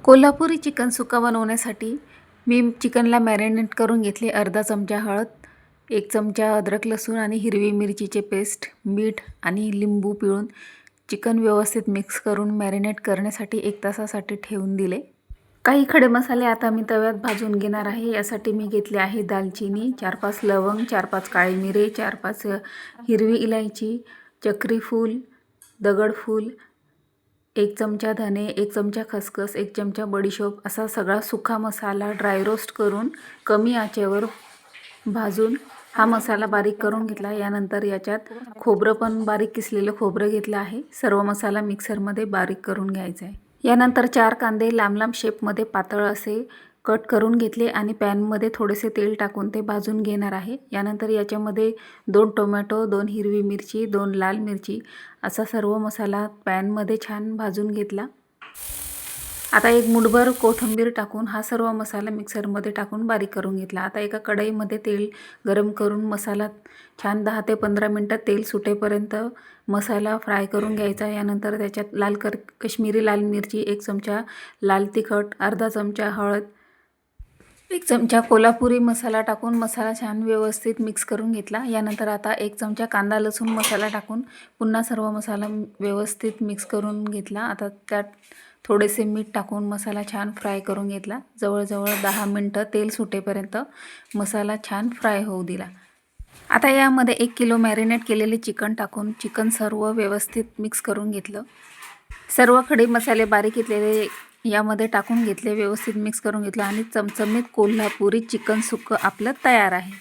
Kolhapuri chicken सुक्का बनवण्यासाठी मी चिकनला marinate करून घेतले. अर्धा चमचा हळद, 1 चमचा अद्रक लसूण आणि हिरवी मिरचीचे पेस्ट, मीठ आणि लिंबू पिळून चिकन व्यवस्थित मिक्स करून मॅरिनेट करण्यासाठी 1 तासासाठी ठेवून दिले. काही खडे मसाले आता मी तव्यात भाजून घेणार आहे. यासाठी मी घेतले आहे दालचिनी, 4-5 लवंग, 4-5 काळे मिरे, 4-5 हिरवी इलायची, चक्री फूल, दगडफूल, 1 चमचा धने, 1 चमचा खसखस, 1 चमचा बडीशोप असा सगळा सुखा मसाला ड्राय रोस्ट करून कमी आचेवर भाजून हा मसाला बारीक करून घेतला. यानंतर याच्यात खोबरं पण बारीक किसलेलं खोबरं घेतलं आहे. सर्व मसाला मिक्सरमध्ये बारीक करून घ्यायचा आहे. यानंतर 4 कांदे लांब लांब शेपमध्ये पातळ असे कट करून घेतले आणि पॅनमध्ये थोडेसे तेल टाकून ते भाजून घेणार आहे. यानंतर याच्यामध्ये 2 टोमॅटो, 2 हिरवी मिरची, 2 लाल मिरची असा सर्व मसाला पॅनमध्ये छान भाजून घेतला. आता 1 मुठभर कोथिंबीर टाकून हा सर्व मसाला मिक्सरमध्ये टाकून बारीक करून घेतला. आता एका कढईमध्ये तेल गरम करून मसाला छान 10 ते 15 मिनटं तेल सुटेपर्यंत मसाला फ्राय करून घ्यायचा. यानंतर त्याच्यात कश्मीरी लाल मिरची, 1 चमचा लाल तिखट, अर्धा चमचा हळद, 1 चमचा कोल्हापुरी मसाला टाकून मसाला छान व्यवस्थित मिक्स करून घेतला. यानंतर आता 1 चमचा कांदा लसूण मसाला टाकून पुन्हा सर्व मसाला व्यवस्थित मिक्स करून घेतला. आता त्यात थोडेसे मीठ टाकून मसाला छान फ्राय करून घेतला. जवळजवळ 10 मिनटं तेल सुटेपर्यंत मसाला छान फ्राय होऊ दिला. आता यामध्ये 1 किलो मॅरिनेट केलेले चिकन टाकून चिकन सर्व व्यवस्थित मिक्स करून घेतलं. सर्व खडे मसाले बारीक घेतलेले यामध्ये टाकून घेतले, व्यवस्थित मिक्स करून घेतलं आणि चमचमीत कोल्हापुरी चिकन सुक्कं आपलं तयार आहे.